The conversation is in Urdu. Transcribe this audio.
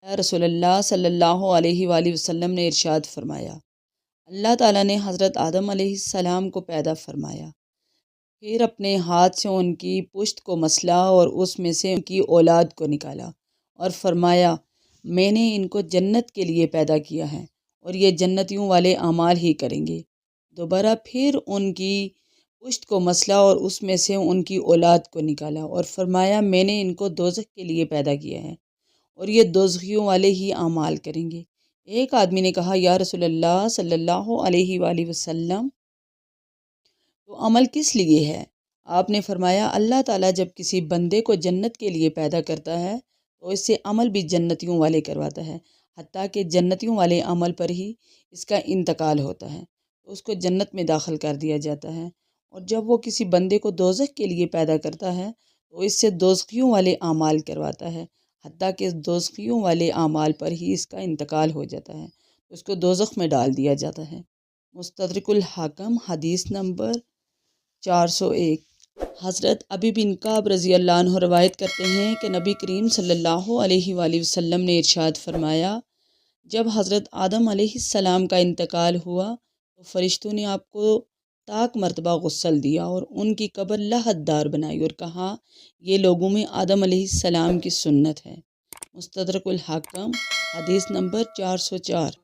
رسول اللہ صلی اللہ علیہ وآلہ وسلم نے ارشاد فرمایا، اللہ تعالیٰ نے حضرت آدم علیہ السلام کو پیدا فرمایا، پھر اپنے ہاتھ سے ان کی پشت کو مسلا اور اس میں سے ان کی اولاد کو نکالا اور فرمایا، میں نے ان کو جنت کے لیے پیدا کیا ہے اور یہ جنتیوں والے اعمال ہی کریں گے۔ دوبارہ پھر ان کی پشت کو مسلا اور اس میں سے ان کی اولاد کو نکالا اور فرمایا، میں نے ان کو دوزخ کے لیے پیدا کیا ہے اور یہ دوزخیوں والے ہی اعمال کریں گے۔ ایک آدمی نے کہا، یا رسول اللہ صلی اللہ علیہ وآلہ وسلم، تو عمل کس لیے ہے؟ آپ نے فرمایا، اللہ تعالیٰ جب کسی بندے کو جنت کے لیے پیدا کرتا ہے تو اس سے عمل بھی جنتیوں والے کرواتا ہے، حتیٰ کہ جنتیوں والے عمل پر ہی اس کا انتقال ہوتا ہے تو اس کو جنت میں داخل کر دیا جاتا ہے، اور جب وہ کسی بندے کو دوزخ کے لیے پیدا کرتا ہے تو اس سے دوزخیوں والے اعمال کرواتا ہے، حتیٰ کہ دوزخیوں والے اعمال پر ہی اس کا انتقال ہو جاتا ہے، اس کو دوزخ میں ڈال دیا جاتا ہے۔ مستدرک الحاکم، حدیث نمبر 401۔ حضرت ابی بن کعب رضی اللہ عنہ روایت کرتے ہیں کہ نبی کریم صلی اللہ علیہ وآلہ وسلم نے ارشاد فرمایا، جب حضرت آدم علیہ السلام کا انتقال ہوا تو فرشتوں نے آپ کو تاک مرتبہ غسل دیا اور ان کی قبر لحد دار بنائی اور کہا، یہ لوگوں میں آدم علیہ السلام کی سنت ہے۔ مستدرک الحاکم، حدیث نمبر 404۔